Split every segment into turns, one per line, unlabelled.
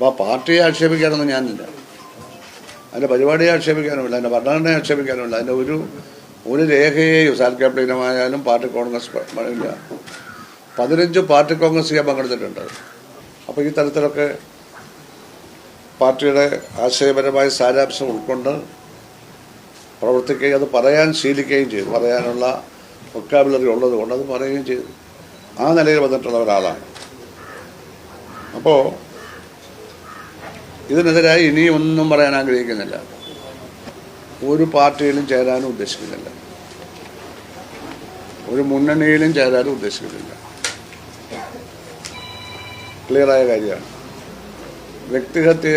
അപ്പോൾ പാർട്ടിയെ ആക്ഷേപിക്കാനൊന്നും ഞാനില്ല, അതിൻ്റെ പരിപാടിയെ ആക്ഷേപിക്കാനുമില്ല, അതിൻ്റെ ഭരണഘടനയെ ആക്ഷേപിക്കാനുമില്ല, അതിൻ്റെ ഒരു രേഖയെയും സാൽക്യാപ്റ്റീനമായാലും പാർട്ടി കോൺഗ്രസ് ഇല്ല. 15 പാർട്ടി കോൺഗ്രസ് ചെയ്യാൻ പങ്കെടുത്തിട്ടുണ്ട്. അപ്പോൾ ഈ തരത്തിലൊക്കെ പാർട്ടിയുടെ ആശയപരമായ സാരാംശം ഉൾക്കൊണ്ട് പ്രവർത്തിക്കുകയും അത് പറയാൻ ശീലിക്കുകയും ചെയ്തു. പറയാനുള്ള വൊക്കാബുലറി ഉള്ളത് കൊണ്ട് അത് പറയുകയും ചെയ്തു. ആ നിലയിൽ വന്നിട്ടുള്ള ഒരാളാണ്. അപ്പോൾ ഇതിനെതിരായി ഇനിയും ഒന്നും പറയാൻ ആഗ്രഹിക്കുന്നില്ല. ഒരു പാർട്ടിയിലും ചേരാനും ഉദ്ദേശിക്കുന്നില്ല, ഒരു മുന്നണിയിലും ചേരാനും ഉദ്ദേശിക്കുന്നില്ല. ക്ലിയറായ കാര്യമാണ്. വ്യക്തിഹത്യ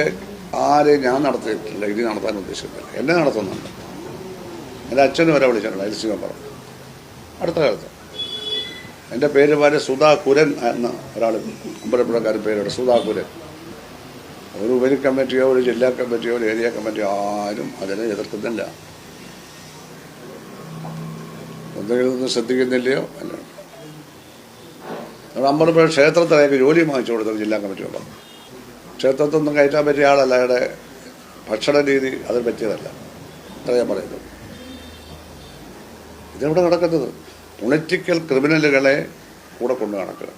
ആരെയും ഞാൻ നടത്തിയിട്ടില്ല, ഇനി നടത്താൻ ഉദ്ദേശിക്കുന്നില്ല. എന്നെ നടത്തുന്നുണ്ട്. എൻ്റെ അച്ഛനും വരെ വിളിച്ചിട്ടുണ്ട്, അയൽസിംഗം പറഞ്ഞു. അടുത്ത കാലത്ത് എൻ്റെ പേര് പോലെ സുധാ കുരൻ എന്ന ഒരാൾ അമ്പലപ്പുഴക്കാരൻ പേരുണ്ട്, സുധാ കുരൻ. ഒരു ഉപരി കമ്മിറ്റിയോ ഒരു ജില്ലാ കമ്മിറ്റിയോ ഒരു ഏരിയ കമ്മിറ്റിയോ ആരും അതിനെ എതിർക്കുന്നില്ല. എന്തെങ്കിലും ശ്രദ്ധിക്കുന്നില്ലയോ അല്ല. അമ്പലപ്പുഴ ക്ഷേത്രത്തിലേക്ക് ജോലി വാങ്ങിച്ചു കൊടുത്തത് ജില്ലാ കമ്മിറ്റി പറഞ്ഞു. ക്ഷേത്രത്തിൽ നിന്നും കയറ്റാൻ പറ്റിയ ആളല്ല, അയാളുടെ ഭക്ഷണ രീതി അതിന് പറ്റിയതല്ല. അത്ര ഞാൻ പറയുന്നത്. ഇതെവിടെ നടക്കുന്നത്? പൊളിറ്റിക്കൽ ക്രിമിനലുകളെ കൂടെ കൊണ്ട് നടക്കുക,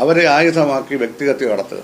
അവരെ ആയുധമാക്കി വ്യക്തിഹത്യ നടത്തുക.